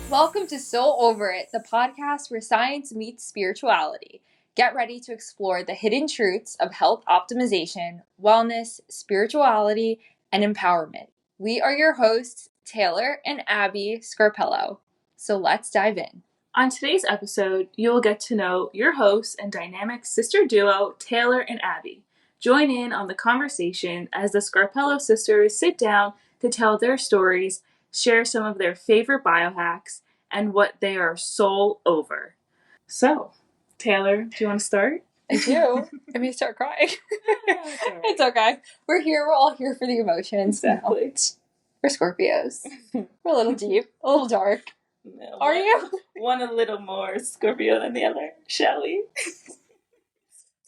Welcome to Soul Over It, the podcast where science meets spirituality. Get ready to explore the hidden truths of health optimization, wellness, spirituality, and empowerment. We are your hosts, Taylor and Abby Scarpello. So let's dive in. On today's episode, you will get to know your hosts and dynamic sister duo, Taylor and Abby. Join in on the conversation as the Scarpello sisters sit down to tell their stories, share some of their favorite biohacks, and what they are soul over. So, Taylor, do you want to start? I do. I may start crying. Right. It's okay. We're here. We're all here for the emotions. Exactly. We're Scorpios. We're a little deep, a little dark. No, Are you? One a little more Scorpio than the other, shall we?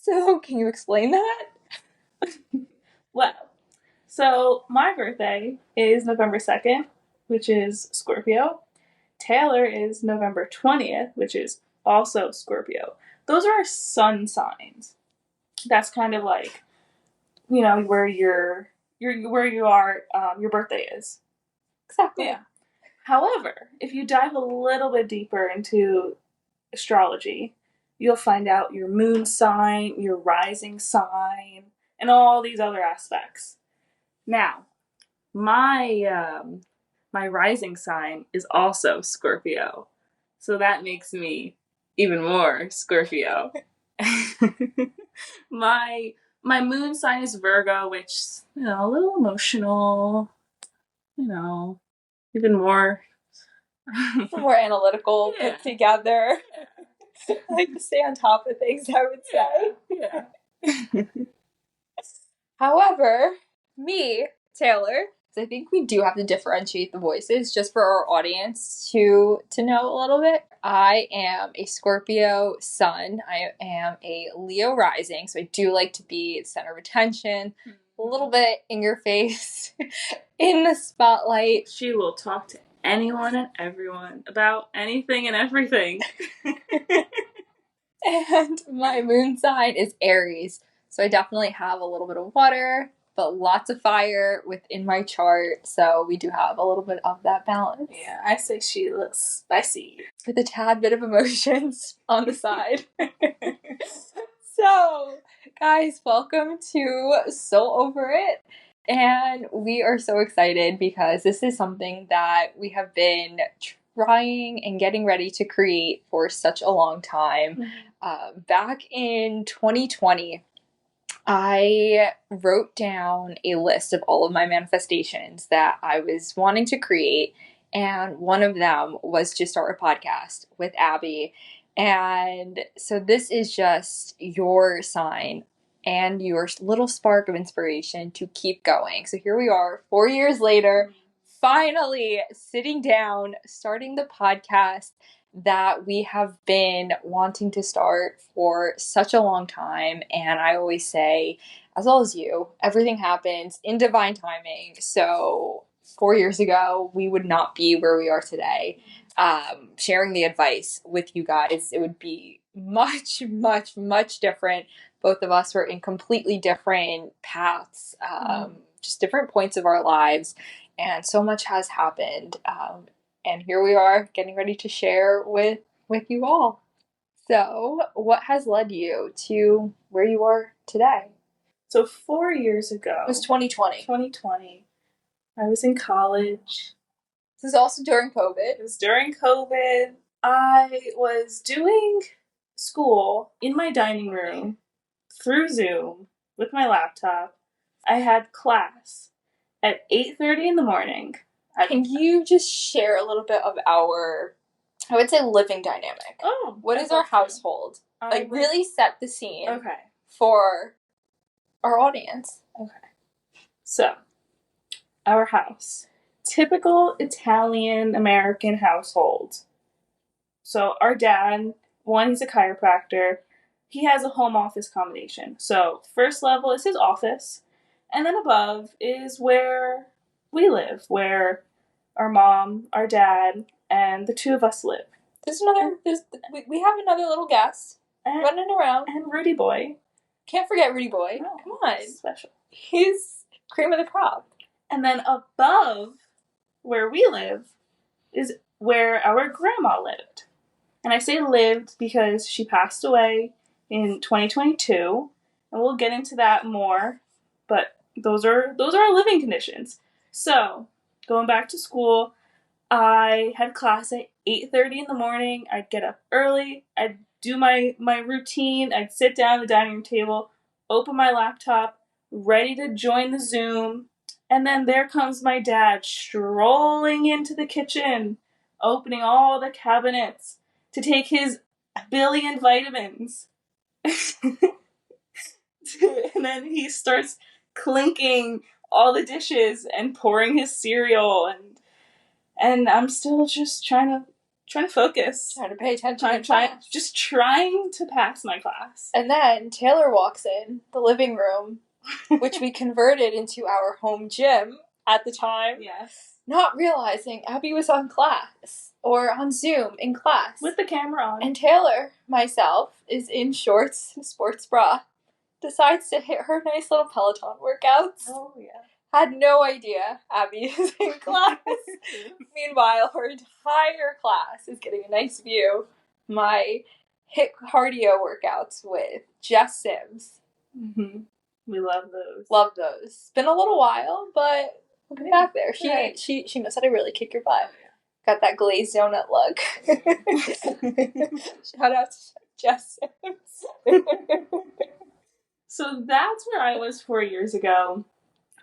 So, can you explain that? Well, so my birthday is November 2nd, which is Scorpio. Taylor is November 20th, which is also Scorpio. Those are our sun signs. That's kind of like, you know, where your birthday is. Exactly. Yeah. However, if you dive a little bit deeper into astrology, you'll find out your moon sign, your rising sign, and all these other aspects. Now, my rising sign is also Scorpio, so that makes me even more Scorpio. my moon sign is Virgo, which, you know, a little emotional, you know, even more More analytical, Yeah. put together. I like to stay on top of things, I would say. Yeah. However, me, Taylor, I think we do have to differentiate the voices just for our audience to know a little bit. I am a Scorpio sun. I am a Leo rising, so I do like to be the center of attention, a little bit in your face, in the spotlight. She will talk to anyone and everyone about anything and everything. And my moon sign is Aries, so I definitely have a little bit of water, but lots of fire within my chart, so we do have a little bit of that balance. Yeah, I say she looks spicy. With a tad bit of emotions on the side. So, guys, welcome to Soul Over It. And we are so excited because this is something that we have been trying and getting ready to create for such a long time. Back in 2020, I wrote down a list of all of my manifestations that I was wanting to create, and one of them was to start a podcast with Abby. And so this is just your sign and your little spark of inspiration to keep going. So here we are, 4 years later, finally sitting down, starting the podcast that we have been wanting to start for such a long time. And I always say, as well as you, everything happens in divine timing. So 4 years ago, we would not be where we are today. Sharing the advice with you guys, it would be much, much, much different. Both of us were in completely different paths, just different points of our lives. And so much has happened. And here we are getting ready to share with you all. So, what has led you to where you are today? So 4 years ago, It was 2020. 2020, I was in college. This is also during COVID. It was during COVID. I was doing school in my dining room through Zoom with my laptop. I had class at 8:30 in the morning. Can you just share a little bit of our, I would say, living dynamic? Oh, what is our household? Really set the scene for our audience. Okay. So, our house. Typical Italian American household. So, our dad, he's a chiropractor. He has a home office combination. So, first level is his office. And then above is where we live, where our mom, our dad, and the two of us live. We have another little guest running around. And Rudy Boy. Can't forget Rudy Boy. Oh, come on. Special. He's cream of the crop. And then above where we live is where our grandma lived. And I say lived because she passed away in 2022, and we'll get into that more, but those are our living conditions. So, going back to school, I had class at 8:30 in the morning. I'd get up early. I'd do my routine. I'd sit down at the dining room table, open my laptop, ready to join the Zoom. And then there comes my dad strolling into the kitchen, opening all the cabinets to take his billion vitamins. And then he starts clinking all the dishes and pouring his cereal, and I'm still just trying to focus, trying to pay attention, just trying to pass my class. And then Taylor walks in the living room, which we converted into our home gym at the time. Yes. Not realizing Abby was on class or on Zoom in class with the camera on, and Taylor, myself, is in shorts and sports bra. Decides to hit her nice little Peloton workouts. Oh, yeah. Had no idea Abby is in class. Meanwhile, her entire class is getting a nice view. My HIIT cardio workouts with Jess Sims. Mm-hmm. We love those. Love those. It's been a little while, but we'll get back there. She knows how to really kick your butt. Got that glazed donut look. Shout out to Jess Sims. So that's where I was 4 years ago.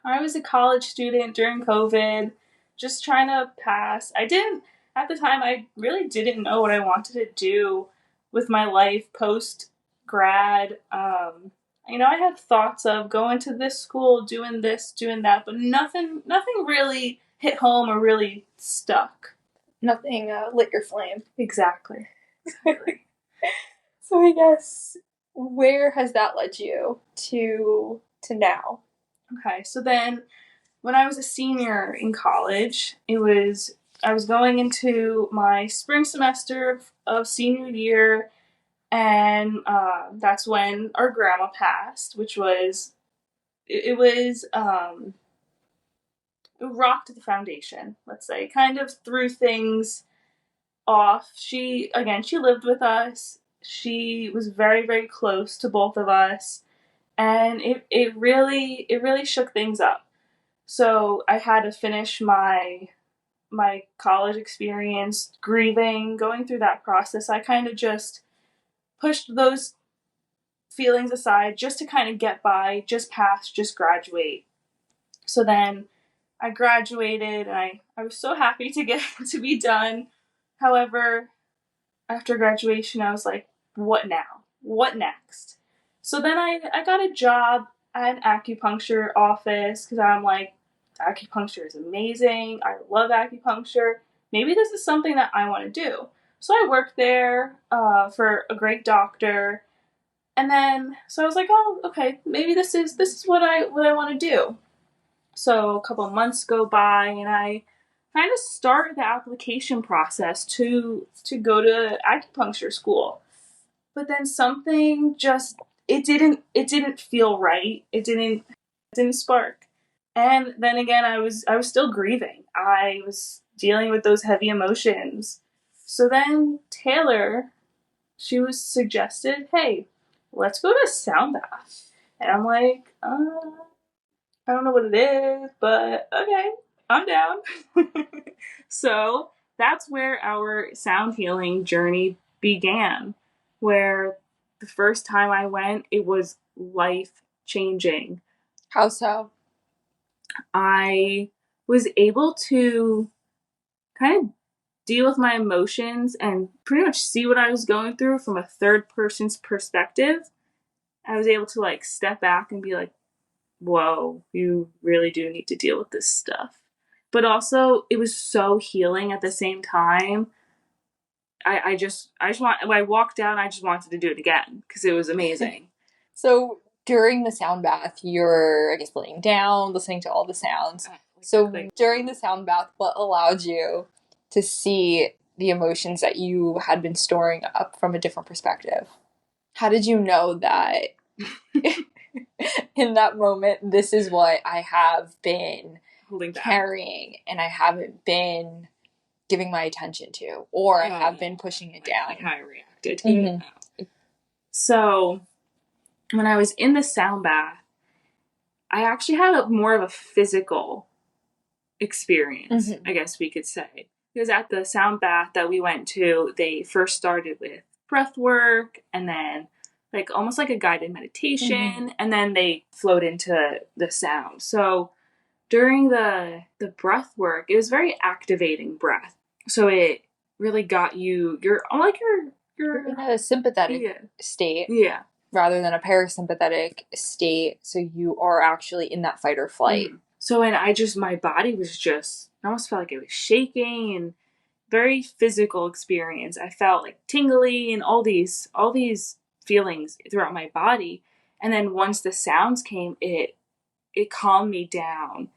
I was a college student during COVID, just trying to pass. At the time, I really didn't know what I wanted to do with my life post-grad. I had thoughts of going to this school, doing this, doing that, but nothing really hit home or really stuck. Nothing lit your flame. Exactly. So I guess, where has that led you to now? Okay, so then when I was a senior in college, I was going into my spring semester of senior year, and that's when our grandma passed, which was, it rocked the foundation, let's say, kind of threw things off. She lived with us. She was very, very close to both of us, and it really shook things up. So I had to finish my college experience grieving, going through that process. I kind of just pushed those feelings aside just to kind of get by, just pass, just graduate. So then I graduated, and I was so happy to be done. However, after graduation, I was like, what now? What next? So then I got a job at an acupuncture office because I'm like, acupuncture is amazing. I love acupuncture. Maybe this is something that I want to do. So I worked there for a great doctor. And then, so I was like, oh, okay, maybe this is what I want to do. So a couple of months go by, and I kind of start the application process to go to acupuncture school. But then something just, it didn't feel right. It didn't spark. And then again, I was still grieving. I was dealing with those heavy emotions. So then Taylor, she was suggested, hey, let's go to sound bath. And I'm like, I don't know what it is, but okay, I'm down. So that's where our sound healing journey began, where the first time I went, it was life changing. How so? I was able to kind of deal with my emotions and pretty much see what I was going through from a third person's perspective. I was able to step back and be like, whoa, you really do need to deal with this stuff. But also, it was so healing at the same time. I just want, when I walked out, I just wanted to do it again because it was amazing. So during the sound bath, you're, I guess, laying down, listening to all the sounds. So during the sound bath, what allowed you to see the emotions that you had been storing up from a different perspective? How did you know that in that moment, this is what I have been carrying, and I haven't been giving my attention to, or I have been pushing it down. Like how I reacted to it. So when I was in the sound bath, I actually had more of a physical experience, I guess we could say. Because at the sound bath that we went to, they first started with breath work and then like almost like a guided meditation, and then they flowed into the sound. So during the breath work, it was very activating breath. So it really got you, you're in a sympathetic state. Yeah. Rather than a parasympathetic state. So you are actually in that fight or flight. So, and my body was just, I almost felt like it was shaking, and very physical experience. I felt like tingly and all these feelings throughout my body. And then once the sounds came, it calmed me down.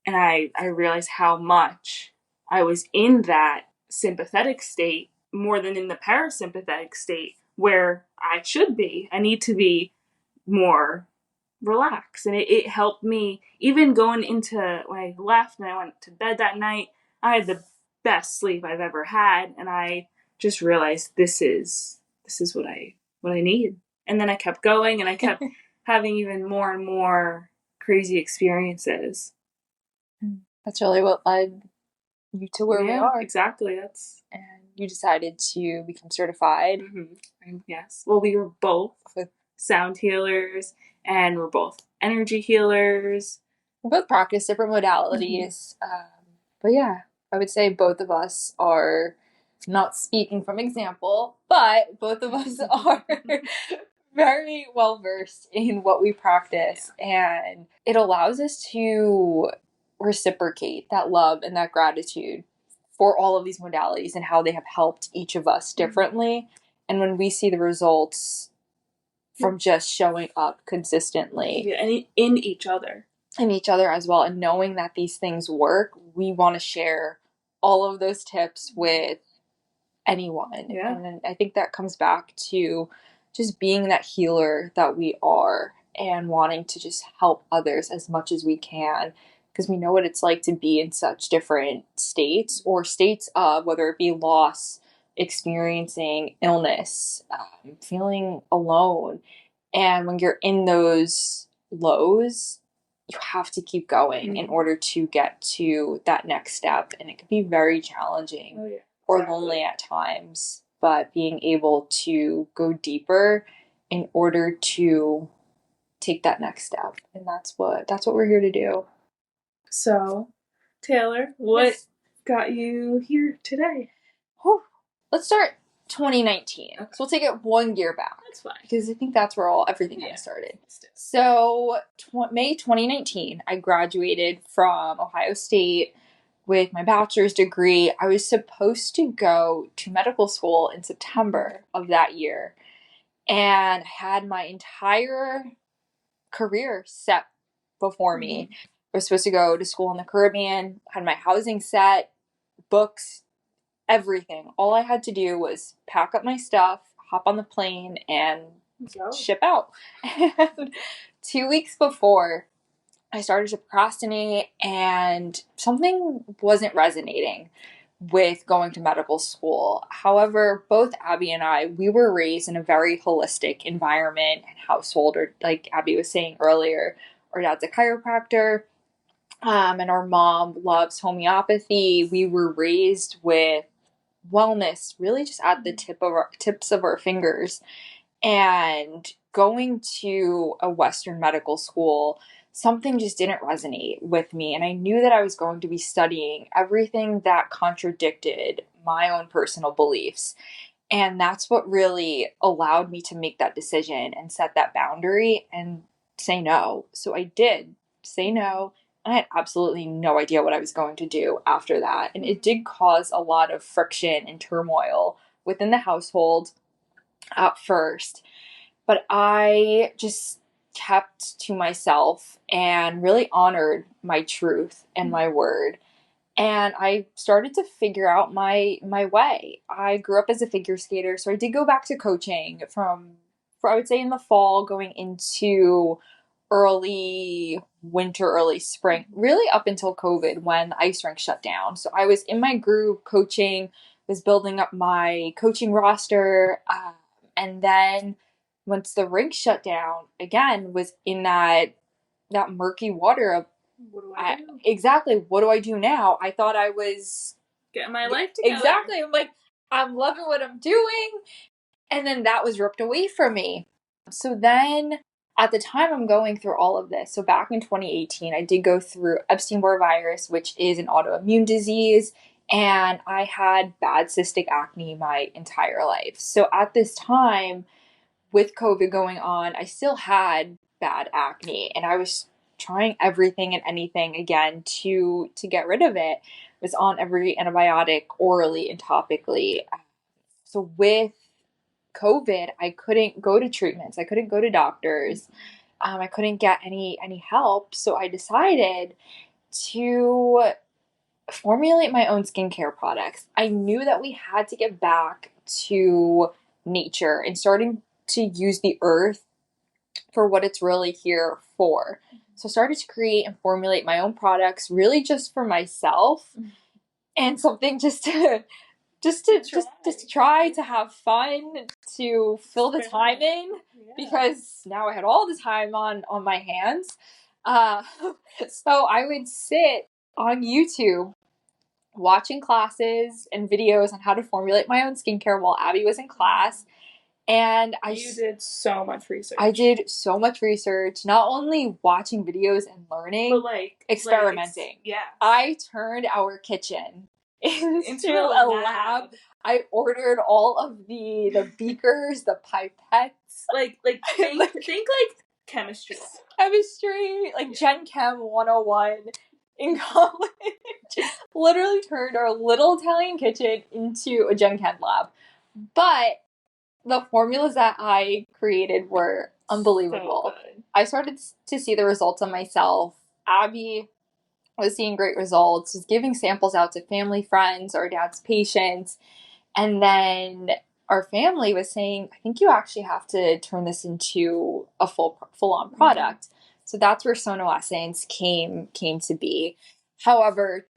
And I realized how much I was in that sympathetic state more than in the parasympathetic state where I should be. I need to be more relaxed. And it helped me, even going into when I left and I went to bed that night, I had the best sleep I've ever had. And I just realized this is what I need. And then I kept going, and I kept having even more and more crazy experiences. That's really what led you to where we are. Exactly. And you decided to become certified. Yes. Well, we were both with sound healers, and we're both energy healers. We both practice different modalities. But yeah, I would say both of us are, not speaking from example, but both of us are very well versed in what we practice. And it allows us to reciprocate that love and that gratitude for all of these modalities and how they have helped each of us differently. And when we see the results from just showing up consistently. And in each other. In each other as well. And knowing that these things work, we want to share all of those tips with anyone. Yeah. And I think that comes back to just being that healer that we are and wanting to just help others as much as we can. Because we know what it's like to be in such different states, or states of whether it be loss, experiencing illness, feeling alone. And when you're in those lows, you have to keep going in order to get to that next step. And it can be very challenging or lonely at times, but being able to go deeper in order to take that next step. And that's what we're here to do. So, Taylor, what got you here today? Let's start 2019. Okay. So we'll take it 1 year back. That's fine. Because I think that's where everything kind of started. So, May 2019, I graduated from Ohio State with my bachelor's degree. I was supposed to go to medical school in September of that year. And I had my entire career set before me. I was supposed to go to school in the Caribbean, had my housing set, books, everything. All I had to do was pack up my stuff, hop on the plane, and ship out. And 2 weeks before, I started to procrastinate, and something wasn't resonating with going to medical school. However, both Abby and I, we were raised in a very holistic environment and household, or like Abby was saying earlier, our dad's a chiropractor, and our mom loves homeopathy. We were raised with wellness really just at the tips of our fingers. And going to a Western medical school, something just didn't resonate with me. And I knew that I was going to be studying everything that contradicted my own personal beliefs. And that's what really allowed me to make that decision and set that boundary and say no. So I did say no. I had absolutely no idea what I was going to do after that. And it did cause a lot of friction and turmoil within the household at first. But I just kept to myself and really honored my truth and my word. And I started to figure out my way. I grew up as a figure skater, so I did go back to coaching for I would say in the fall going into early winter, early spring, really up until COVID when the ice rink shut down. So I was in my group coaching, was building up my coaching roster, and then once the rink shut down, again, was in that murky water of what do I do? Exactly, what do I do now? I thought I was getting my life together. Exactly. I'm like, I'm loving what I'm doing. And then that was ripped away from me. So then at the time I'm going through all of this. So back in 2018, I did go through Epstein-Barr virus, which is an autoimmune disease. And I had bad cystic acne my entire life. So at this time, with COVID going on, I still had bad acne, and I was trying everything and anything again to get rid of it. I was on every antibiotic orally and topically. So with COVID, I couldn't go to treatments. I couldn't go to doctors. I couldn't get any help. So I decided to formulate my own skincare products. I knew that we had to get back to nature and starting to use the earth for what it's really here for. So I started to create and formulate my own products really just for myself and something just to try to have fun, to fill the time in, because now I had all the time on my hands. So I would sit on YouTube watching classes and videos on how to formulate my own skincare while Abby was in class. And you did so much research. I did so much research, not only watching videos and learning, but like experimenting. Yeah. I turned our kitchen into a lab. I ordered all of the beakers, the pipettes. Like think like chemistry. Chemistry, like Gen Chem 101 in college. Literally turned our little Italian kitchen into a Gen Chem lab. But the formulas that I created were unbelievable. So I started to see the results on myself. Abby was seeing great results, was giving samples out to family, friends, our dad's patients. And then our family was saying, I think you actually have to turn this into a full-on product. Mm-hmm. So that's where Sono Essence came to be. However,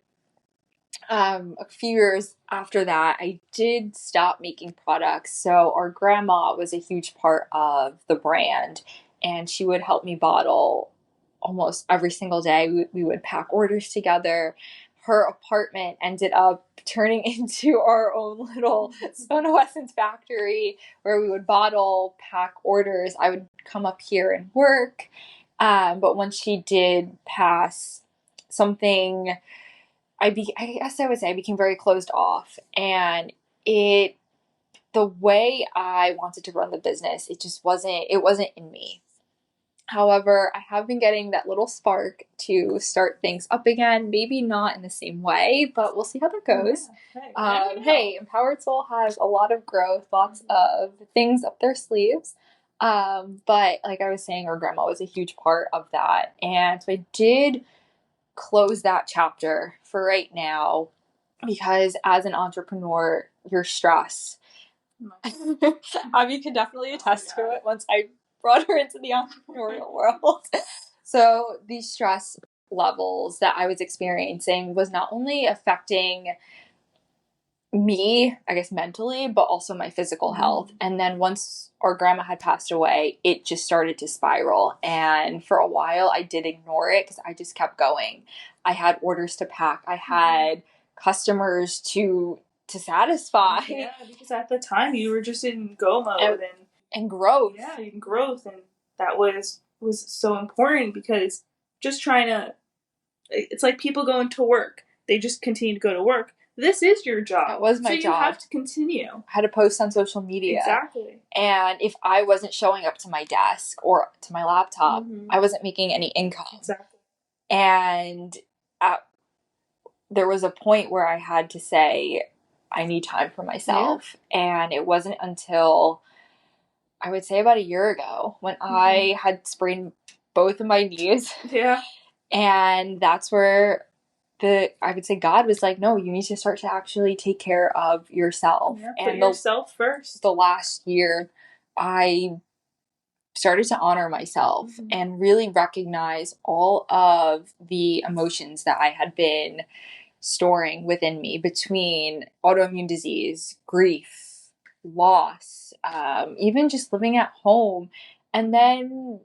a few years after that, I did stop making products. So our grandma was a huge part of the brand, and she would help me bottle almost every single day. We would pack orders together. Her apartment ended up turning into our own little Sono Essence factory where we would bottle, pack orders. I would come up here and work. But once she did pass, something I guess I would say I became very closed off, and the way I wanted to run the business, it wasn't in me. However, I have been getting that little spark to start things up again, maybe not in the same way, but we'll see how that goes. Hey, EMPWRRD SOL has a lot of growth, lots of things up their sleeves. But like I was saying, our grandma was a huge part of that. And so I did close that chapter for right now, because as an entrepreneur, your stress. Abby can definitely attest to it once I brought her into the entrepreneurial world. So the stress levels that I was experiencing was not only affecting me, I guess mentally, but also my physical health. And then once our grandma had passed away, it just started to spiral. And for a while, I did ignore it because I just kept going. I had orders to pack. I had customers to satisfy. Yeah, because at the time you were just in go mode and growth. Yeah, in growth, and that was so important, because just trying to, it's like people going to work. They just continue to go to work. This is your job. That was my job. So you have to continue. I had to post on social media. Exactly. And if I wasn't showing up to my desk or to my laptop, I wasn't making any income. Exactly. And there was a point where I had to say, I need time for myself. Yeah. And it wasn't until, I would say, about a year ago when I had sprained both of my knees. Yeah. And that's where I would say God was like, no, you need to start to actually take care of yourself. Yeah, put yourself first. The last year, I started to honor myself and really recognize all of the emotions that I had been storing within me between autoimmune disease, grief, loss, even just living at home, and then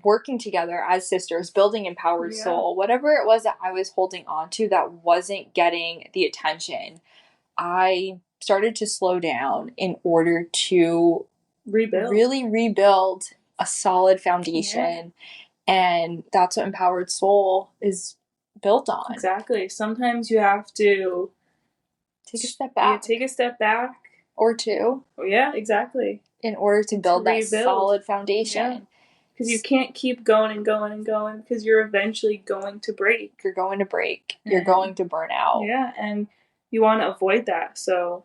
working together as sisters, building Empowered Soul, whatever it was that I was holding on to that wasn't getting the attention. I started to slow down in order to really rebuild a solid foundation. And that's what Empowered Soul is built on. Exactly. Sometimes you have to take a step back. Yeah, take a step back. Or two. Oh, yeah, exactly. In order to build that solid foundation. Because you can't keep going and going and going because you're eventually going to break. You're going to break. You're going to burn out. Yeah, and you want to avoid that. So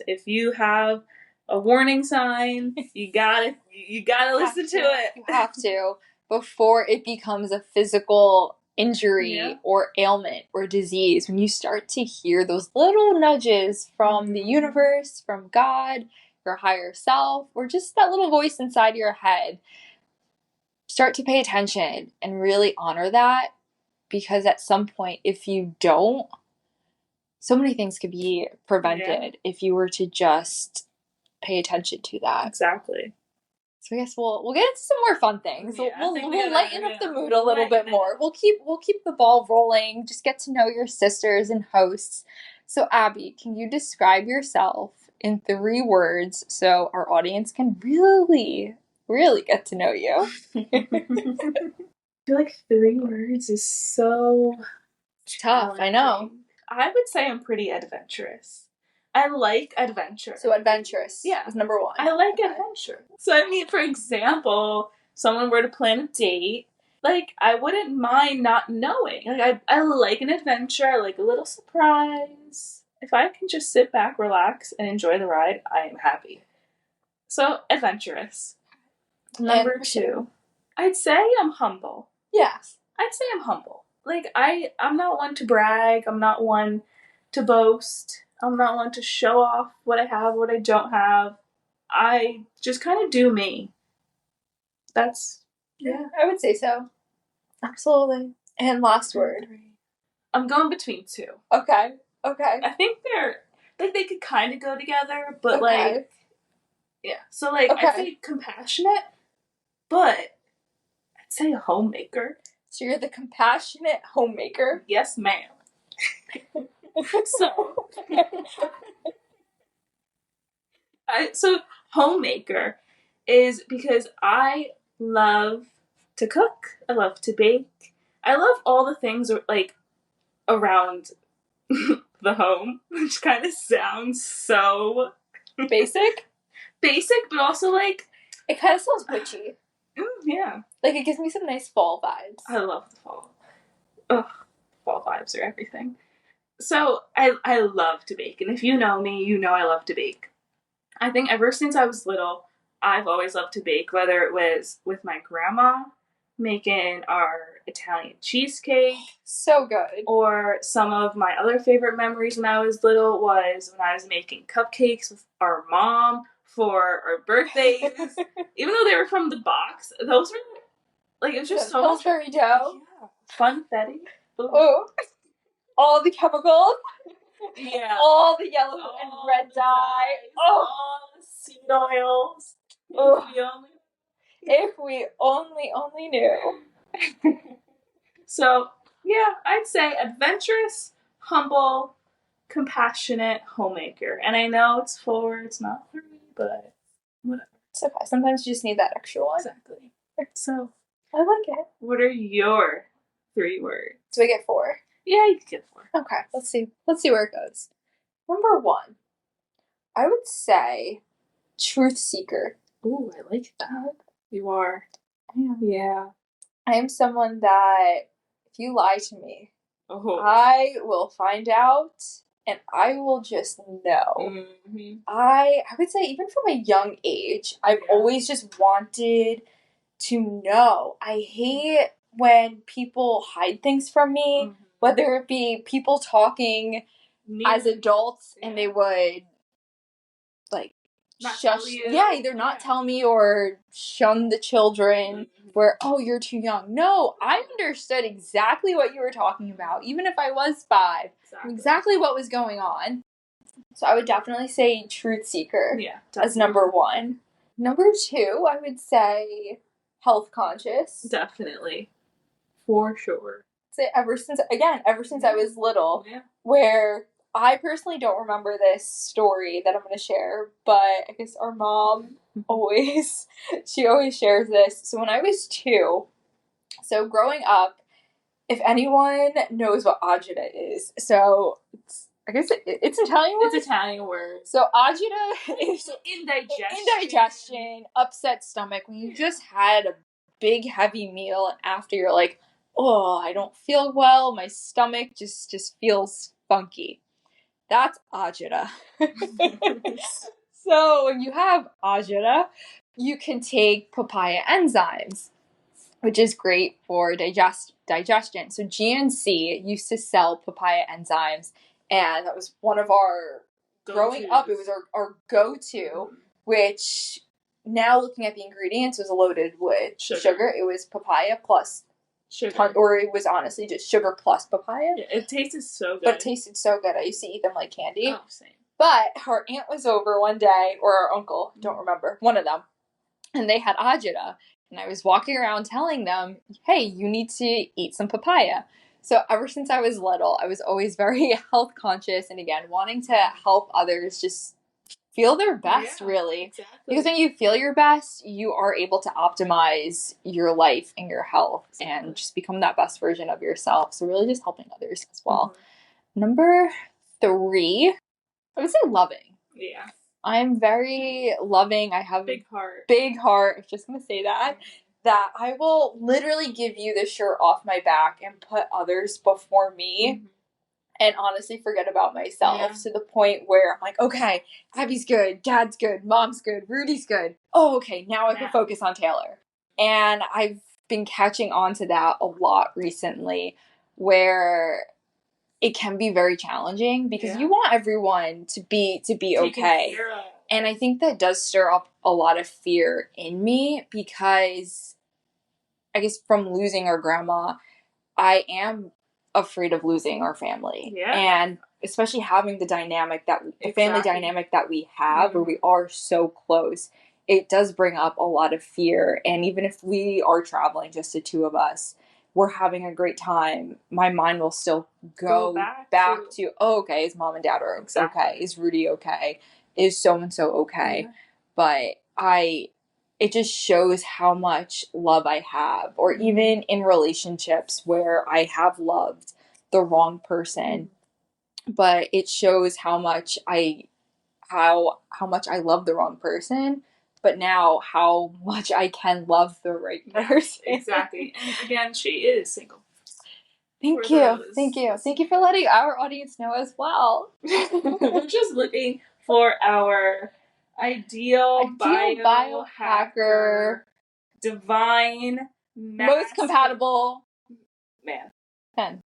if you have a warning sign, you gotta listen to it. You have to before it becomes a physical injury or ailment or disease. When you start to hear those little nudges from the universe, from God, your higher self, or just that little voice inside your head, start to pay attention and really honor that, because at some point, if you don't, so many things could be prevented if you were to just pay attention to that. Exactly. So I guess we'll get into some more fun things. Yeah, we'll lighten up the mood a little bit more. We'll keep the ball rolling. Just get to know your sisters and hosts. So Abby, can you describe yourself in 3 words so our audience can really get to know you? I feel like 3 words is so tough. I know. I would say I'm pretty adventurous. I like adventure. So adventurous is number 1. I like adventure. So I mean, for example, someone were to plan a date, like, I wouldn't mind not knowing. Like, I like an adventure. I like a little surprise. If I can just sit back, relax, and enjoy the ride, I am happy. So, adventurous. Number 2, I'd say I'm humble. Yes. I'd say I'm humble. Like, I'm not one to brag. I'm not one to boast. I'm not one to show off what I have, what I don't have. I just kind of do me. That's, I would say so. Absolutely. And last word. I'm going between 2. Okay. I think they could kind of go together, but So I'd say compassionate, but I'd say a homemaker. So you're the compassionate homemaker? Yes, ma'am. So homemaker is because I love to cook. I love to bake. I love all the things like around the home, which kind of sounds so basic, but also like it kind of sounds witchy. Yeah, like it gives me some nice fall vibes. I love the fall. Ugh, fall vibes are everything. So I love to bake, and if you know me, you know I love to bake. I think ever since I was little, I've always loved to bake, whether it was with my grandma making our Italian cheesecake. So good. Or some of my other favorite memories when I was little was when I was making cupcakes with our mom for our birthdays. Even though they were from the box, those were, like, it was just so much. Pillsbury dough. Yeah. Funfetti. Oh. All the chemicals. Yeah. All the yellow and red dye. All the seed oils. If we only knew. So, yeah, I'd say adventurous, humble, compassionate homemaker. And I know it's 4, it's not 3, but whatever. It's okay. Sometimes you just need that extra one. Exactly. So, I like it. What are your 3 words? Do I get 4? Yeah, you can get 4. Okay, let's see where it goes. Number 1, I would say truth seeker. Ooh, I like that. You are. I am. Yeah. I am someone that, if you lie to me, I will find out and I will just know. Mm-hmm. I would say even from a young age, I've always just wanted to know. I hate when people hide things from me, whether it be people talking as adults and they would, like, either not tell me or shun the children where, oh, you're too young. No, I understood exactly what you were talking about, even if I was 5. Exactly what was going on. So I would definitely say truth seeker as number 1. Number 2, I would say health conscious. Definitely. For sure. Say ever since I was little, where I personally don't remember this story that I'm going to share, but I guess our mom always shares this. So when I was 2, so growing up, if anyone knows what agita is, so I guess it's an Italian word? It's Italian word. So agita is indigestion, upset stomach, when you just had a big heavy meal and after you're like, oh, I don't feel well, my stomach just feels funky. That's agita. So when you have agita, you can take papaya enzymes, which is great for digestion. So GNC used to sell papaya enzymes, and that was one of our, growing up, it was our go-to, which now looking at the ingredients was loaded with sugar. It was papaya plus sugar. Or it was honestly just sugar plus papaya. Yeah, it tasted so good. But it tasted so good. I used to eat them like candy. Oh, same. But her aunt was over one day, or our uncle, don't remember, one of them, and they had agita. And I was walking around telling them, hey, you need to eat some papaya. So ever since I was little, I was always very health conscious and, again, wanting to help others just feel their best, really. Exactly. Because when you feel your best, you are able to optimize your life and your health and just become that best version of yourself. So really just helping others as well. Number 3, I would say loving. Yeah. I'm very loving. I have big heart. Big heart. I was just going to say that. That I will literally give you the shirt off my back and put others before me and honestly forget about myself to the point where I'm like, okay, Abby's good, Dad's good, Mom's good, Rudy's good. Oh, okay, now I can focus on Taylor. And I've been catching on to that a lot recently, where it can be very challenging because you want everyone to be okay. And I think that does stir up a lot of fear in me because I guess from losing our grandma, I am afraid of losing our family. Yeah. And especially having the family dynamic that we have where we are so close, it does bring up a lot of fear. And even if we are traveling, just the 2 of us, we're having a great time, my mind will still go back to, oh, okay, is Mom and Dad okay? Is Rudy okay? Is so-and-so okay? But it just shows how much love I have. Or even in relationships where I have loved the wrong person, but it shows how much I love the wrong person, but now how much I can love the right person. Exactly. And again, she is single. Thank you. Thank you for letting our audience know as well. We're just looking for our ideal biohacker, divine, most compatible man. 10.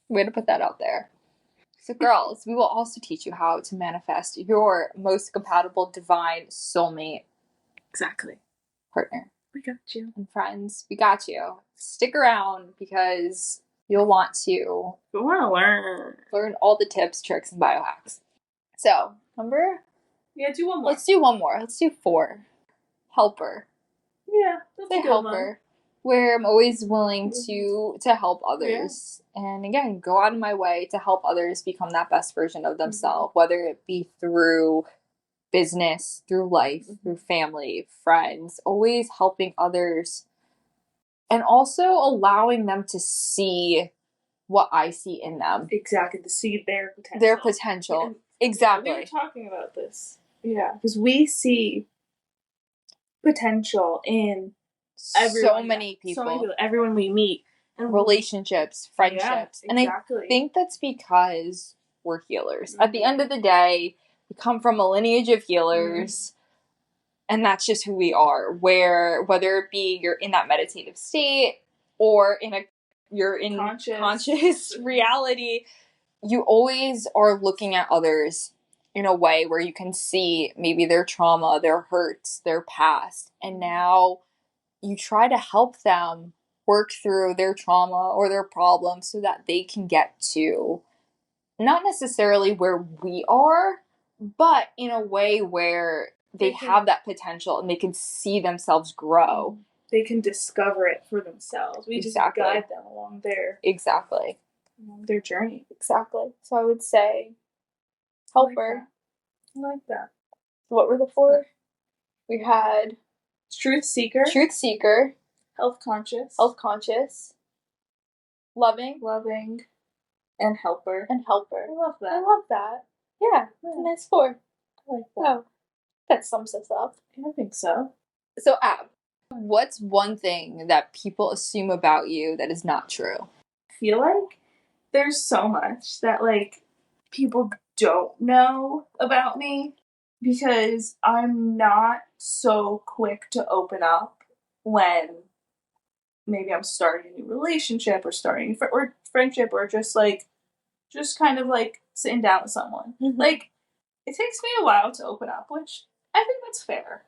Way to put that out there. So girls, we will also teach you how to manifest your most compatible divine soulmate. Exactly. Partner. We got you. And friends, we got you. Stick around because you'll want to learn all the tips, tricks, and biohacks. So, number? Yeah, do one more. Let's do one more. Let's do 4. Helper. Yeah, that's a good helper. One. Where I'm always willing to help others. Yeah. And again, go out of my way to help others become that best version of themselves, whether it be through business, through life, through family, friends, always helping others and also allowing them to see what I see in them. Exactly, to see their potential. Yeah. Exactly. We were talking about this. Yeah, because we see potential in so many people, everyone we meet, and relationships, friendships. Yeah, exactly. And I think that's because we're healers. At the end of the day, we come from a lineage of healers, and that's just who we are. Whether it be you're in that meditative state or you're in conscious reality, you always are looking at others in a way where you can see maybe their trauma, their hurts, their past, and now you try to help them work through their trauma or their problems so that they can get to not necessarily where we are, but in a way where they have that potential and they can see themselves grow. They can discover it for themselves. We just guide them along along their journey. Exactly. So I would say helper. I like that. What were the 4? We had truth seeker, health conscious, loving, and helper. I love that. Yeah, that's a nice 4. I like that. Oh, that sums us up. I think so. So, Ab, what's one thing that people assume about you that is not true? I feel like there's so much that, like, people don't know about me because I'm not so quick to open up when maybe I'm starting a new relationship or starting or friendship or just kind of like sitting down with someone. Mm-hmm. Like, it takes me a while to open up, which I think that's fair.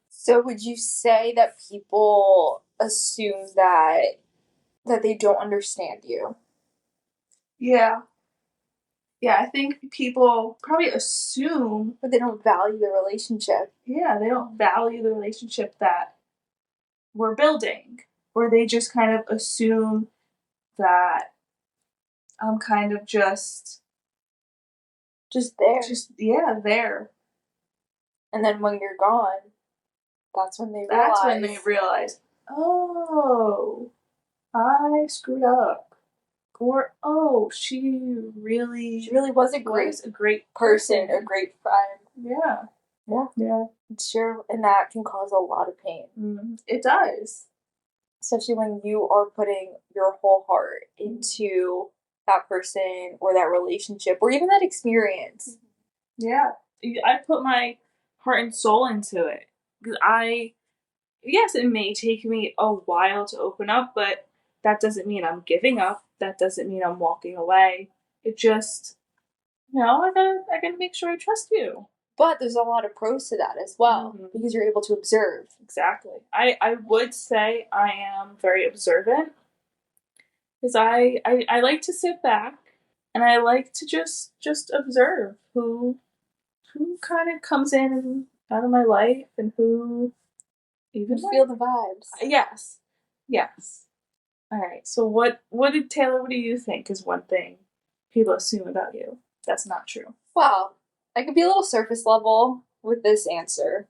So would you say that people assume that they don't understand you? Yeah. Yeah, I think people probably assume, but they don't value the relationship. Yeah, they don't value the relationship that we're building. Or they just kind of assume that I'm kind of just there. There. And then when you're gone, that's when they realize, oh, I screwed up. Or, oh, she really was a great person, a great friend. Yeah. It's true, and that can cause a lot of pain. It does. Especially when you are putting your whole heart into that person or that relationship or even that experience. Yeah. I put my heart and soul into it. Yes, it may take me a while to open up, but that doesn't mean I'm giving up. That doesn't mean I'm walking away. It just, I gotta make sure I trust you. But there's a lot of pros to that as well, because you're able to observe. Exactly. I would say I am very observant, because I like to sit back and I like to just observe who kind of comes in and out of my life and who even feel the vibes. Yes. All right. So what do you think is one thing people assume about you that's not true? Well, I could be a little surface level with this answer.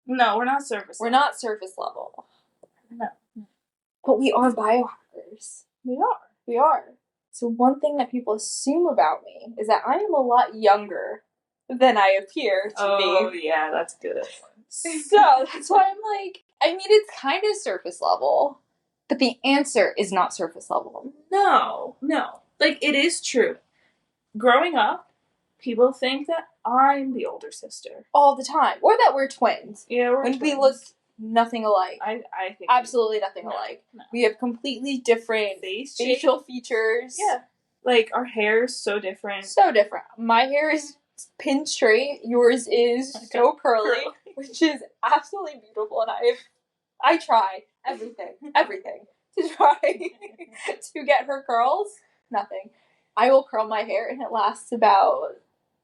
No, we're not surface level. We're not surface level. No. But we are biohackers. We are. So one thing that people assume about me is that I am a lot younger than I appear to be. Oh, yeah, that's good. So that's why I'm like, I mean, it's kind of surface level, but the answer is not surface level. No. Like, it is true. Growing up, people think that I'm the older sister. All the time. Or that we're twins. Yeah, we're twins. We look nothing alike. I think absolutely nothing alike. No. We have completely different facial features. Yeah. Like, our hair is so different. My hair is pin straight. Yours is so curly, which is absolutely beautiful. And I try everything to try to get her curls. Nothing. I will curl my hair and it lasts about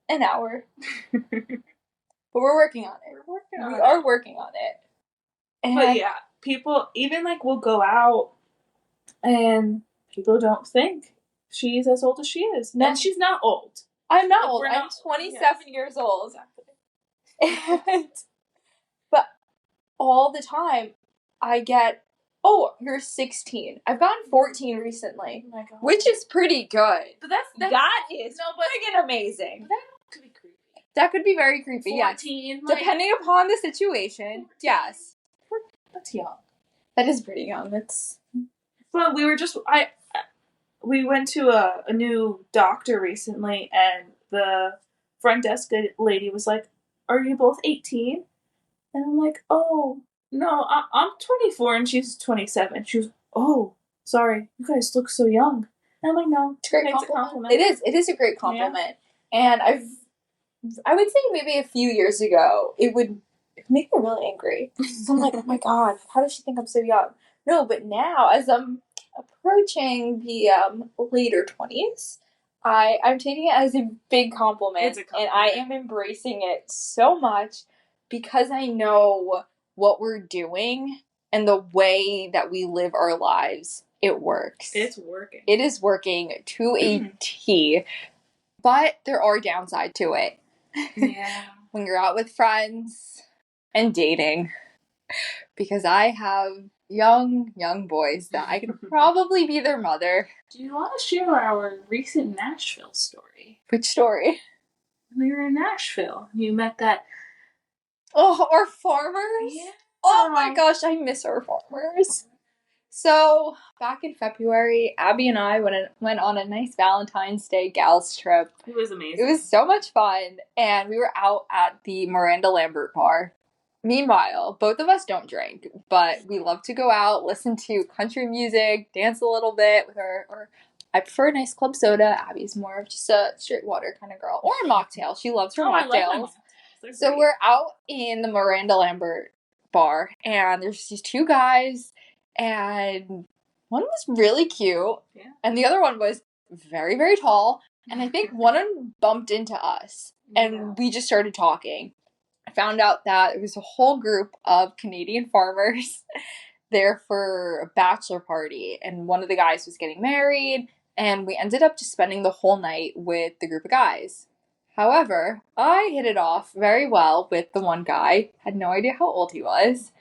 an hour. But we're working on it. We are working on it. And but yeah, people even will go out and people don't think she's as old as she is. No. And she's not old. I'm not old. I'm 27 years old. Exactly. But all the time I get, oh, you're 16. I've gotten 14 recently. Oh my God. Which is pretty good. But that is friggin' amazing. That could be creepy. That could be very creepy, 14, yes. Depending upon the situation, yes. That's young. That is pretty young. But we went to a new doctor recently, and the front desk lady was like, "Are you both 18?" And I'm like, "Oh, no, I'm 24 and she's 27. She was, "Oh, sorry, you guys look so young." And I'm like, "No, it's a great compliment. It is a great compliment. Yeah. And I would say maybe a few years ago, it would make me really angry. So I'm like, oh my god, how does she think I'm so young? No, but now as I'm approaching the later 20s, I'm taking it as a big compliment, It's a compliment. and I am embracing it so much because I know what we're doing and the way that we live our lives. It works. It's working. It is working to a T. But there are downsides to it. Yeah. When you're out with friends and dating. Because I have young boys that I could probably be their mother. Do you want to share our recent Nashville story? Which story? We were in Nashville. You met that... Oh, our farmers? Yeah. Oh my gosh, I miss our farmers. So, back in February, Abby and I went on a nice Valentine's Day gals trip. It was amazing. It was so much fun, and we were out at the Miranda Lambert bar. Meanwhile, both of us don't drink, but we love to go out, listen to country music, dance a little bit with or I prefer a nice club soda. Abby's more of just a straight water kind of girl. Or a mocktail. She loves her mocktails. I like my mocktails. So we're out in the Miranda Lambert bar, and there's these two guys, and one was really cute, and the other one was very, very tall, and I think one of them bumped into us, and we just started talking. I found out that it was a whole group of Canadian farmers there for a bachelor party, and one of the guys was getting married, and we ended up just spending the whole night with the group of guys. However, I hit it off very well with the one guy. Had no idea how old he was.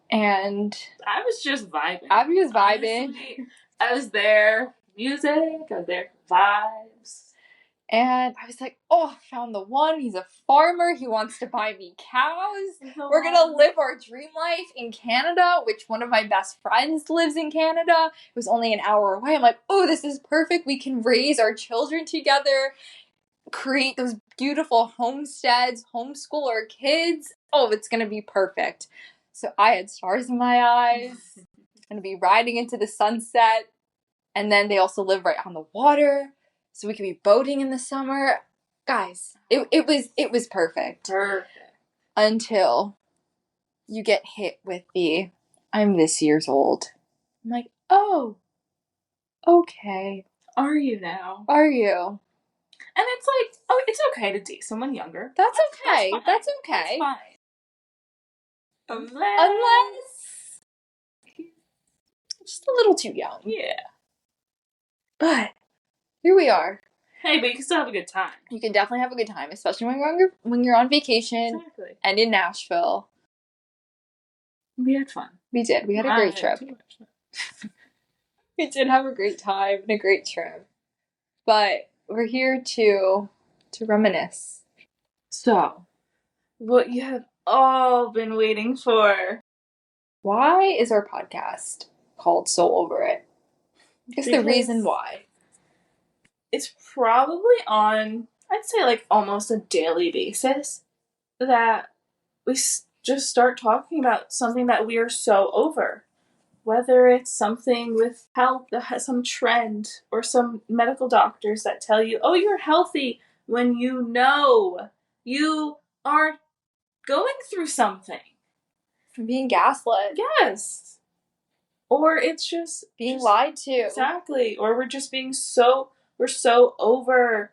And I was just vibing. Abby was vibing. Honestly, I was there. Music. I was there for vibes. And I was like, oh, I found the one. He's a farmer. He wants to buy me cows. We're going to live our dream life in Canada, which one of my best friends lives in Canada. It was only an hour away. I'm like, oh, this is perfect. We can raise our children together, create those beautiful homesteads, homeschool our kids. Oh, it's going to be perfect. So I had stars in my eyes. Going to be riding into the sunset. And then they also live right on the water. So we could be boating in the summer. Guys, it was perfect. Perfect. Until you get hit with the, I'm this year's old. I'm like, oh, okay. Are you now? Are you? And it's like, oh, it's okay to date someone younger. That's okay. That's okay. That's fine. Unless just a little too young. Yeah. But here we are. Hey, but you can still have a good time. You can definitely have a good time, especially when you're on vacation and in Nashville. We had fun. We did. We had a great trip. We did have a great time and a great trip. But we're here to reminisce. So, what you have all been waiting for. Why is our podcast called Soul Over It? Because the reason why. It's probably on, I'd say, like almost a daily basis that we just start talking about something that we are so over. Whether it's something with health that has some trend or some medical doctors that tell you, oh, you're healthy, when you know you are going through something. From being gaslit. Yes. Or it's just being lied to. Exactly. Or we're just being we're so over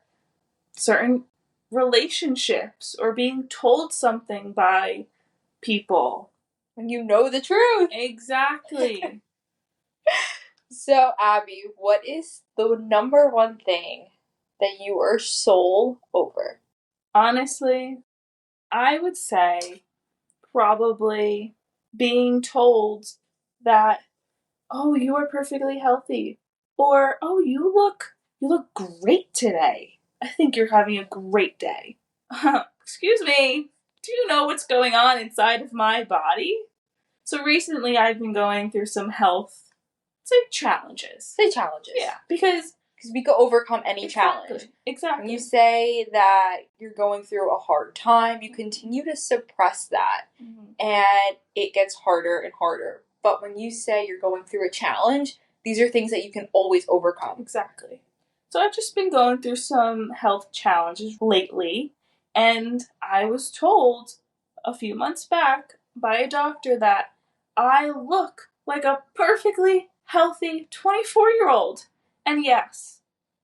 certain relationships or being told something by people. When you know the truth. Exactly. So, Abby, what is the number one thing that you are soul over? Honestly, I would say probably being told that, oh, you are perfectly healthy. Or, oh, you look great today. I think you're having a great day. Excuse me, do you know what's going on inside of my body? So recently I've been going through some health, challenges. Yeah, because we could overcome any challenge. Exactly. When you say that you're going through a hard time, you continue to suppress that, and it gets harder and harder. But when you say you're going through a challenge, these are things that you can always overcome. Exactly. So I've just been going through some health challenges lately, And I was told a few months back by a doctor that I look like a perfectly healthy 24-year-old. And yes,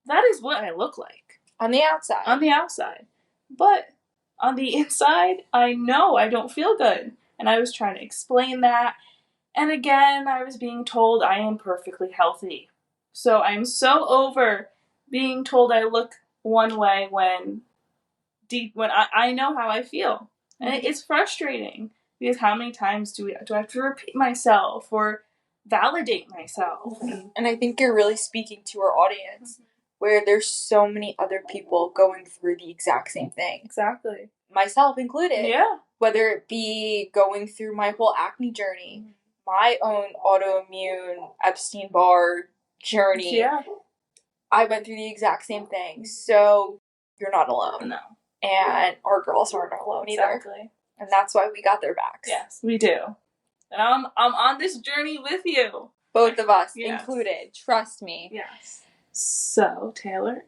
that is what I look like. On the outside. On the outside. But on the inside, I know I don't feel good. And I was trying to explain that. And again, I was being told I am perfectly healthy. So I'm so over being told I look one way when I know how I feel. And it's frustrating because how many times do I have to repeat myself or validate myself? And I think you're really speaking to our audience where there's so many other people going through the exact same thing. Exactly. Myself included. Yeah. Whether it be going through my whole acne journey, my own autoimmune Epstein-Barr journey. Yeah. I went through the exact same thing. So you're not alone. No. And our girls aren't alone either. Exactly. And that's why we got their backs. Yes, we do. And I'm on this journey with you. Both of us included. Trust me. Yes. So, Taylor,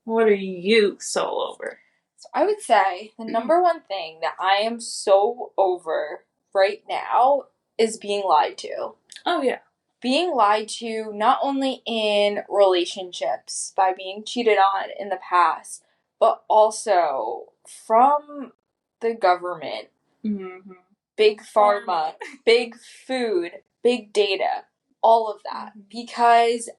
what are you so over? So I would say the number one thing that I am so over right now is being lied to. Oh, yeah. Being lied to not only in relationships by being cheated on in the past, but also from the government, big pharma, big food, big data, all of that. Because,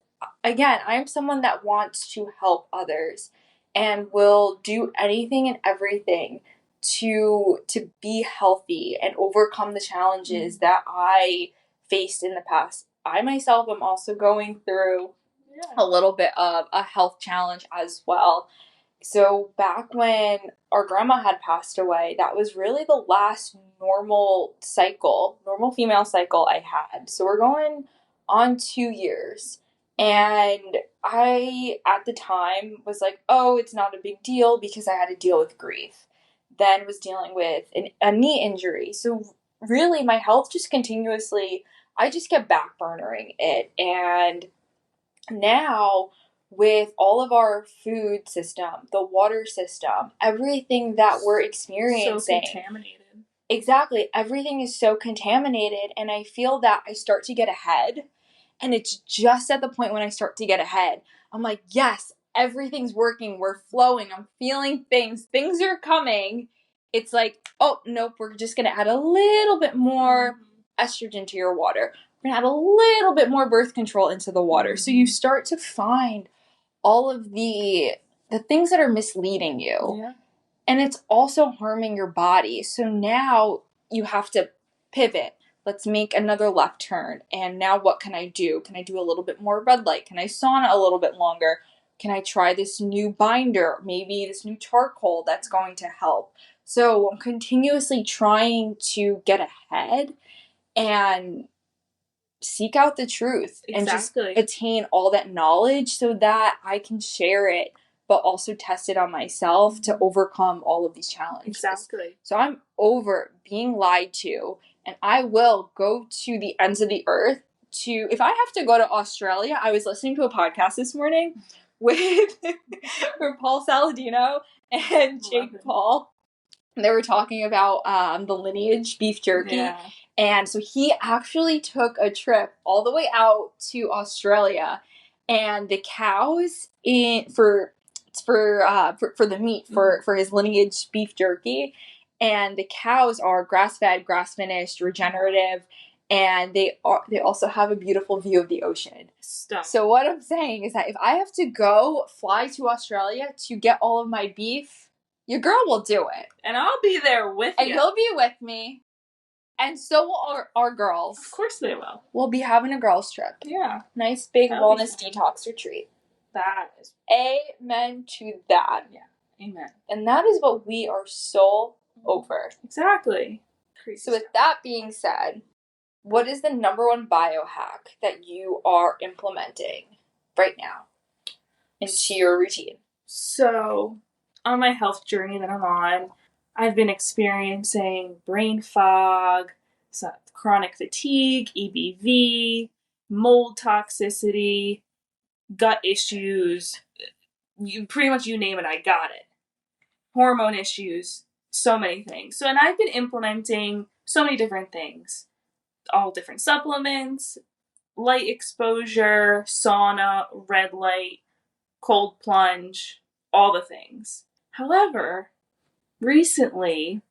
again, I am someone that wants to help others and will do anything and everything to be healthy and overcome the challenges that I faced in the past. I myself am also going through a little bit of a health challenge as well. So back when our grandma had passed away, that was really the last normal female cycle I had. So we're going on 2 years. And I, at the time, was like, oh, it's not a big deal because I had to deal with grief. Then was dealing with a knee injury. So really, my health just continuously, I just kept backburnering it. And now, with all of our food system, the water system, everything that we're experiencing. So contaminated. Exactly. Everything is so contaminated. And I feel that I start to get ahead. And it's just at the point when I start to get ahead, I'm like, yes, everything's working. We're flowing. I'm feeling things. Things are coming. It's like, oh, nope, we're just going to add a little bit more estrogen to your water. We're going to add a little bit more birth control into the water. So you start to find all of the things that are misleading you. Yeah. And it's also harming your body. So now you have to pivot. Let's make another left turn. And now what can I do? Can I do a little bit more red light? Can I sauna a little bit longer? Can I try this new binder? Maybe this new charcoal that's going to help. So I'm continuously trying to get ahead and seek out the truth and just attain all that knowledge so that I can share it, but also test it on myself to overcome all of these challenges. Exactly. So I'm over being lied to, and I will go to the ends of the earth if I have to go to Australia. I was listening to a podcast this morning with Paul Saladino and Jake Paul. They were talking about the lineage beef jerky. Yeah. And so he actually took a trip all the way out to Australia, and the cows for the meat for his lineage beef jerky, and the cows are grass-fed, grass-finished, regenerative, and they also have a beautiful view of the ocean. Stuff. So what I'm saying is that if I have to fly to Australia to get all of my beef, your girl will do it. And I'll be there with you. And you'll be with me. And so will our girls. Of course they will. We'll be having a girls' trip. Yeah. Nice big wellness detox retreat. That is. Amen to that. Yeah. Amen. And that is what we are so over. Exactly. So with that being said, what is the number one biohack that you are implementing right now into your routine? So, on my health journey that I'm on, I've been experiencing brain fog, chronic fatigue, EBV, mold toxicity, gut issues. You name it, I got it. hormone issues, so many things. So, and I've been implementing so many different things, all different supplements, light exposure, sauna, red light, cold plunge, all the things. However, recently,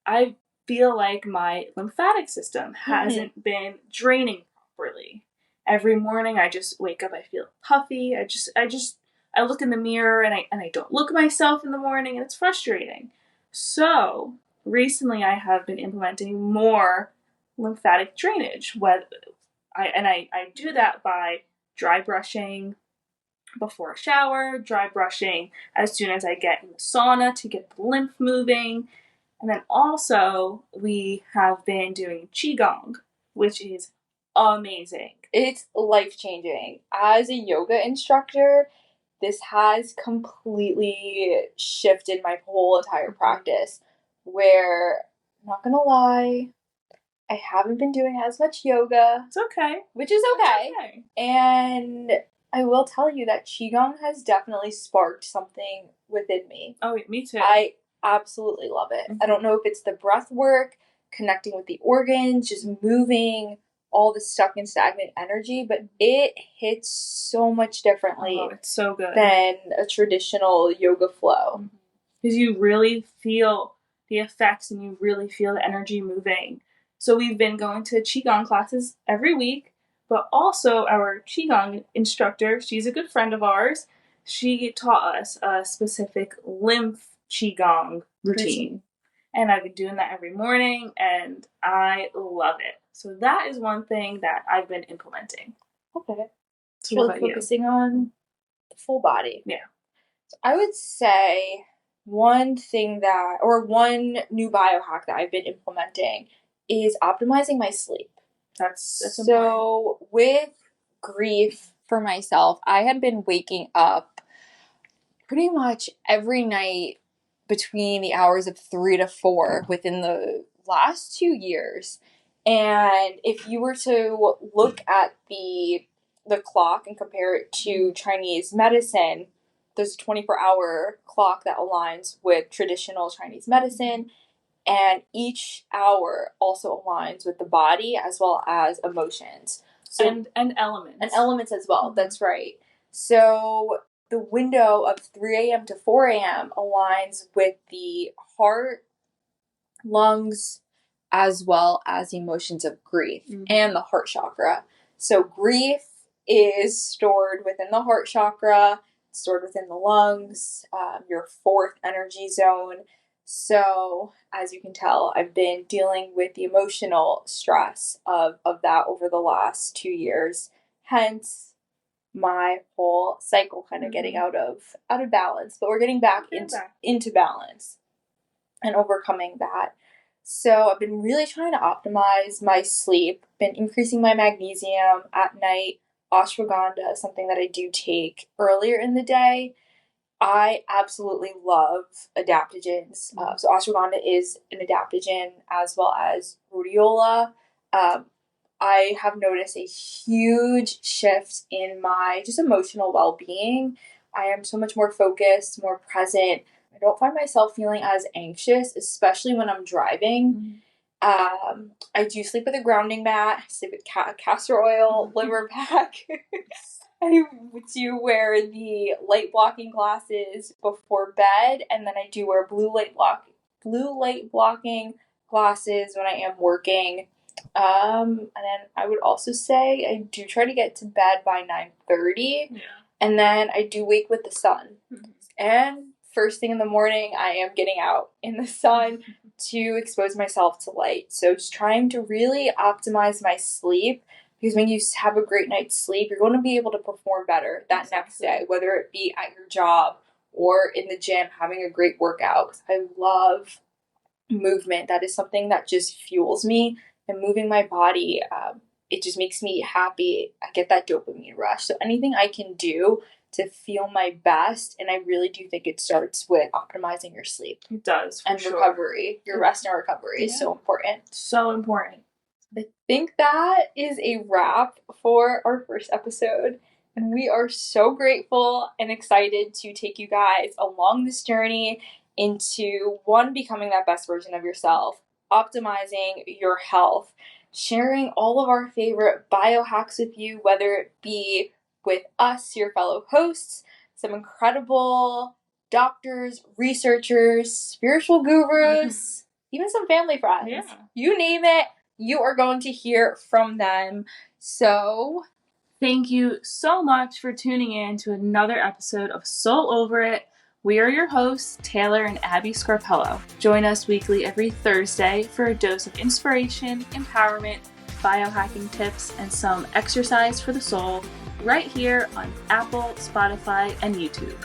I feel like my lymphatic system hasn't been draining properly. Every morning I just wake up, I feel puffy. I look in the mirror and I don't look at myself in the morning, and it's frustrating. So recently I have been implementing more lymphatic drainage. I do that by dry brushing before a shower, dry brushing as soon as I get in the sauna to get the lymph moving. And then also, we have been doing Qigong, which is amazing. It's life-changing. As a yoga instructor, this has completely shifted my whole entire practice, where, I'm not gonna lie, I haven't been doing as much yoga. It's okay. Which is okay. And I will tell you that Qigong has definitely sparked something within me. Oh, me too. I absolutely love it. I don't know if it's the breath work, connecting with the organs, just moving all the stuck and stagnant energy, but it hits so much differently it's so good. Than a traditional yoga flow. Because you really feel the effects and you really feel the energy moving. So we've been going to Qigong classes every week, but also our Qigong instructor, she's a good friend of ours, she taught us a specific lymph Qigong routine. And I've been doing that every morning, and I love it. So that is one thing that I've been implementing. Okay. So really focusing on the full body. Yeah. So I would say one new biohack that I've been implementing is optimizing my sleep. That's important. So with grief for myself, I had been waking up pretty much every night between the hours of 3 to 4 within the last 2 years. And if you were to look at the clock and compare it to Chinese medicine, there's a 24-hour clock that aligns with traditional Chinese medicine. And each hour also aligns with the body as well as emotions. So, and elements. And elements as well, that's right. So the window of 3 a.m. to 4 a.m. aligns with the heart, lungs, as well as emotions of grief and the heart chakra. So grief is stored within the heart chakra, stored within the lungs, your fourth energy zone. So as you can tell, I've been dealing with the emotional stress of that over the last 2 years. Hence my whole cycle kind of getting out of balance, but we're getting back into balance and overcoming that. So I've been really trying to optimize my sleep, been increasing my magnesium at night. Ashwagandha is something that I do take earlier in the day. I absolutely love adaptogens. So ashwagandha is an adaptogen as well as rhodiola. I have noticed a huge shift in my just emotional well-being. I am so much more focused, more present. I don't find myself feeling as anxious, especially when I'm driving. I do sleep with a grounding mat. I sleep with castor oil, liver pack. I do wear the light blocking glasses before bed, and then I do wear blue light blocking glasses when I am working. And then I would also say I do try to get to bed by 9:30, and then I do wake with the sun. And first thing in the morning, I am getting out in the sun to expose myself to light. So just trying to really optimize my sleep, because when you have a great night's sleep, you're going to be able to perform better that next day, whether it be at your job or in the gym, having a great workout. I love movement. That is something that just fuels me, and moving my body, it just makes me happy. I get that dopamine rush. So anything I can do to feel my best, and I really do think it starts with optimizing your sleep. It does, and recovery. Your rest and recovery is so important. So important. I think that is a wrap for our first episode, and we are so grateful and excited to take you guys along this journey into one, becoming that best version of yourself, optimizing your health, sharing all of our favorite biohacks with you, whether it be with us, your fellow hosts, some incredible doctors, researchers, spiritual gurus, even some family friends. Yeah. You name it, you are going to hear from them. So, thank you so much for tuning in to another episode of Soul Over It. We are your hosts, Taylor and Abby Scarpello. Join us weekly every Thursday for a dose of inspiration, empowerment, biohacking tips, and some exercise for the soul right here on Apple, Spotify, and YouTube.